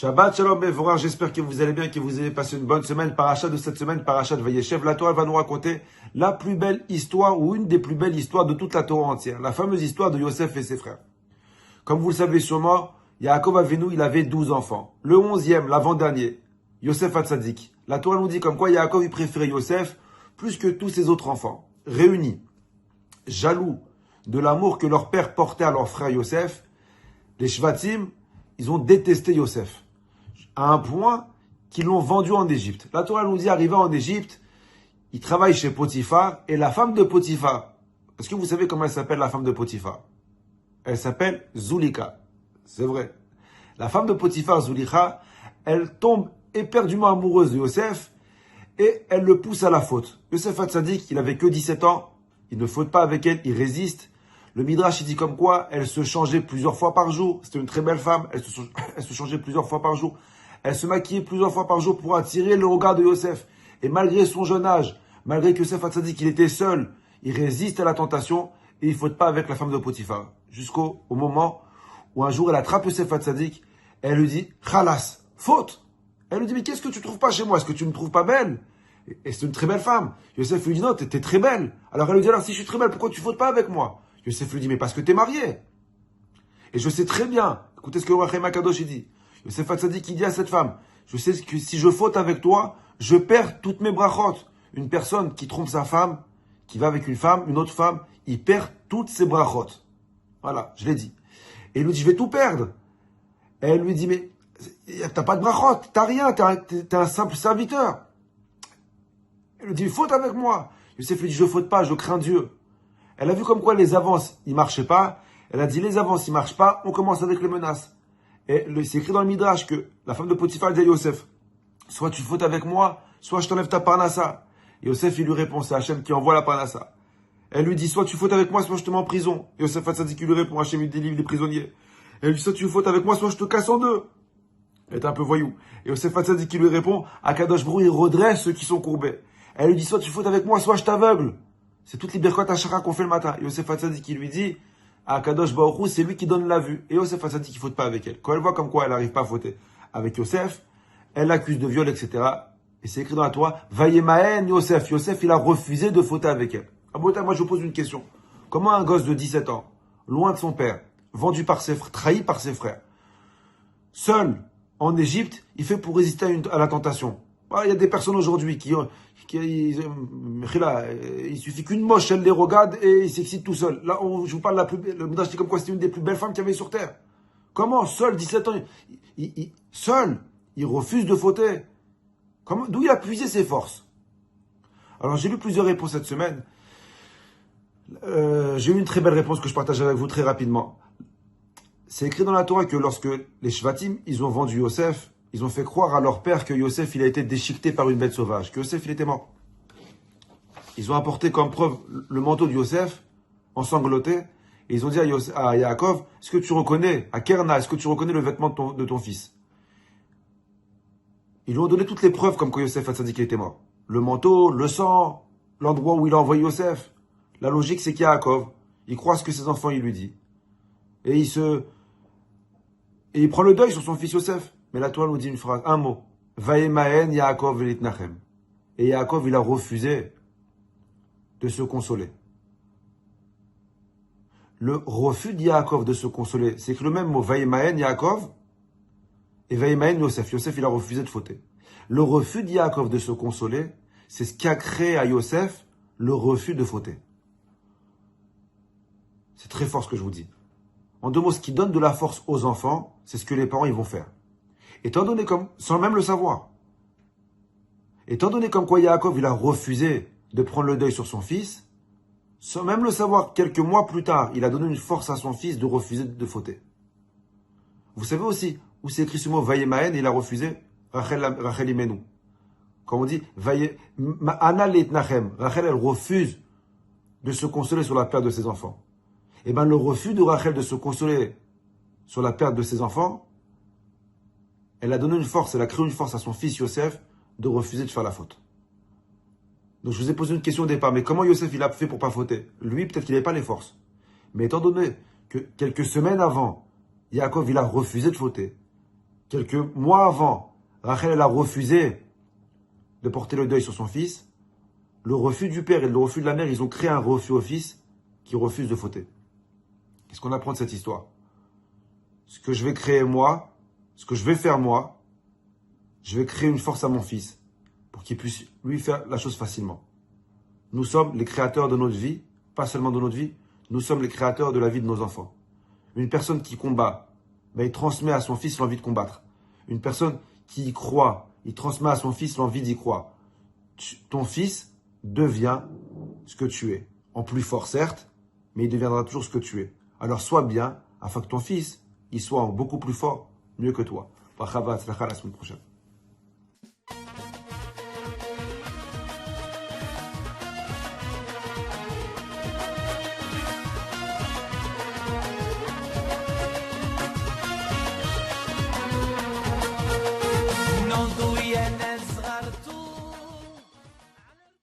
Shabbat Shalom Mevorach, j'espère que vous allez bien, que vous avez passé une bonne semaine. Paracha de cette semaine, Paracha de Vayeshev. La Torah va nous raconter la plus belle histoire ou une des plus belles histoires de toute la Torah entière. La fameuse histoire de Yosef et ses frères. Comme vous le savez sûrement, Yaakov Avinu, il avait 12 enfants. Le 11e, l'avant-dernier, Yosef Hatzadik. La Torah nous dit comme quoi Yaakov, il préférait Yosef plus que tous ses autres enfants. Réunis, jaloux de l'amour que leur père portait à leur frère Yosef, les Shvatim, ils ont détesté Yosef, à un point qu'ils l'ont vendu en Égypte. La Torah nous dit, arrivé en Égypte, il travaille chez Potiphar, et la femme de Potiphar, est-ce que vous savez comment elle s'appelle, la femme de Potiphar? Elle s'appelle Zulika. C'est vrai. La femme de Potiphar, Zulika, elle tombe éperdument amoureuse de Yosef, et elle le pousse à la faute. Yosef Hatzadik, il avait que 17 ans, il ne faute pas avec elle, il résiste. Le Midrash, il dit comme quoi elle se changeait plusieurs fois par jour. C'était une très belle femme. Elle se changeait plusieurs fois par jour. Elle se maquillait plusieurs fois par jour pour attirer le regard de Yosef. Et malgré son jeune âge, malgré que Yosef Hatzadik, il était seul, il résiste à la tentation et il ne faute pas avec la femme de Potiphar. Jusqu'au moment où un jour elle attrape Yosef Hatzadik, elle lui dit « Khalas, faute !» Elle lui dit « Mais qu'est-ce que tu ne trouves pas chez moi? Est-ce que tu ne me trouves pas belle ?» Et c'est une très belle femme. Yosef lui dit « Non, t'es très belle. » Alors elle lui dit « Alors si je suis très belle, pourquoi tu ne fautes pas avec moi ?» Yosef lui dit, mais parce que tu es marié. Et je sais très bien, écoutez ce que Rachem Akadosh dit. Yosef Hatzadik, il dit à cette femme, je sais que si je faute avec toi, je perds toutes mes brachot. Une personne qui trompe sa femme, qui va avec une femme, une autre femme, il perd toutes ses brachot. Voilà, je l'ai dit. Et il lui dit, je vais tout perdre. Et elle lui dit, mais t'as pas de brachot, t'as rien, t'es un simple serviteur. Elle lui dit, faute avec moi. Yosef lui dit, je faute pas, je crains Dieu. Elle a vu comme quoi les avances, ils marchaient pas. Elle a dit, les avances, ils marchent pas. On commence avec les menaces. Et c'est écrit dans le Midrash que la femme de Potiphar dit à Yosef, soit tu fautes avec moi, soit je t'enlève ta parnassa. Et Yosef, il lui répond, c'est Hachem qui envoie la parnassa. Elle lui dit, soit tu fautes avec moi, soit je te mets en prison. Et Yosef Hatzadik, il lui répond, Hachem, il délivre les prisonniers. Elle lui dit, soit tu fautes avec moi, soit je te casse en deux. Elle est un peu voyou. Et Yosef Hatzadik, il lui répond, Akadosh Brou, il redresse ceux qui sont courbés. Elle lui dit, soit tu fautes avec moi, soit je t'aveugle. C'est toutes les birkot hachara qu'on fait le matin. Yosef Hatzadik qui lui dit à Kadosh Baruch Hu, c'est lui qui donne la vue. Et Yosef Hatzadik, il ne faute pas avec elle. Quand elle voit comme quoi elle n'arrive pas à fauter avec Yosef, elle l'accuse de viol, etc. Et c'est écrit dans la Torah, Vayemaen Yosef. Yosef, il a refusé de fauter avec elle. Abota, moi je vous pose une question. Comment un gosse de 17 ans, loin de son père, vendu par ses frères, trahi par ses frères, seul en Égypte, il fait pour résister à la tentation? Il y a des personnes aujourd'hui il suffit qu'une moche, elle les regarde et ils s'excitent tout seul. Là, je vous parle de la plus belle. Le Midrash dit comme quoi c'était une des plus belles femmes qu'il y avait sur terre. Comment? Seul, 17 ans, seul, il refuse de fauter. D'où il a puisé ses forces? Alors, j'ai lu plusieurs réponses cette semaine. J'ai eu une très belle réponse que je partage avec vous très rapidement. C'est écrit dans la Torah que lorsque les Shvatim, ils ont vendu Yosef, ils ont fait croire à leur père que Yosef, il a été déchiqueté par une bête sauvage, que Yosef, il était mort. Ils ont apporté comme preuve le manteau de Yosef, ensanglanté, et ils ont dit à Yaakov, est-ce que tu reconnais, à Kerna, est-ce que tu reconnais le vêtement de ton fils? Ils lui ont donné toutes les preuves comme que Yosef Hatzadik était mort. Le manteau, le sang, l'endroit où il a envoyé Yosef. La logique, c'est qu'Yaakov, il croit ce que ses enfants, il lui dit. Et il prend le deuil sur son fils Yosef. Mais la Torah nous dit une phrase, un mot. Vayemaen Yaakov velitnachem. Et Yaakov, il a refusé de se consoler. Le refus de Yaakov de se consoler, c'est que le même mot, Vayemaen Yaakov, et Vayemaen Yosef. Yosef, il a refusé de fauter. Le refus de Yaakov de se consoler, c'est ce qui a créé à Yosef le refus de fauter. C'est très fort ce que je vous dis. En deux mots, ce qui donne de la force aux enfants, c'est ce que les parents ils vont faire. Étant donné sans même le savoir, étant donné comme quoi Yaakov, il a refusé de prendre le deuil sur son fils, sans même le savoir, quelques mois plus tard, il a donné une force à son fils de refuser de fauter. Vous savez aussi où c'est écrit ce mot Vayemaen, il a refusé Rachel Imenu. Quand on dit Ana leitnachem, Rachel, elle refuse de se consoler sur la perte de ses enfants. Et bien le refus de Rachel de se consoler sur la perte de ses enfants, elle a donné une force, elle a créé une force à son fils Yosef de refuser de faire la faute. Donc je vous ai posé une question au départ, mais comment Yosef il a fait pour pas fauter? Lui, peut-être qu'il n'avait pas les forces. Mais étant donné que quelques semaines avant, Yaakov il a refusé de fauter, quelques mois avant, Rachel, elle a refusé de porter le deuil sur son fils. Le refus du père et le refus de la mère, ils ont créé un refus au fils qui refuse de fauter. Qu'est-ce qu'on apprend de cette histoire? Ce que je vais créer moi, ce que je vais faire moi, je vais créer une force à mon fils pour qu'il puisse lui faire la chose facilement. Nous sommes les créateurs de notre vie, pas seulement de notre vie, nous sommes les créateurs de la vie de nos enfants. Une personne qui combat, il transmet à son fils l'envie de combattre. Une personne qui y croit, il transmet à son fils l'envie d'y croire. Ton fils devient ce que tu es. En plus fort, certes, mais il deviendra toujours ce que tu es. Alors sois bien, afin que ton fils, il soit en beaucoup plus fort, mieux que toi. La semaine prochaine.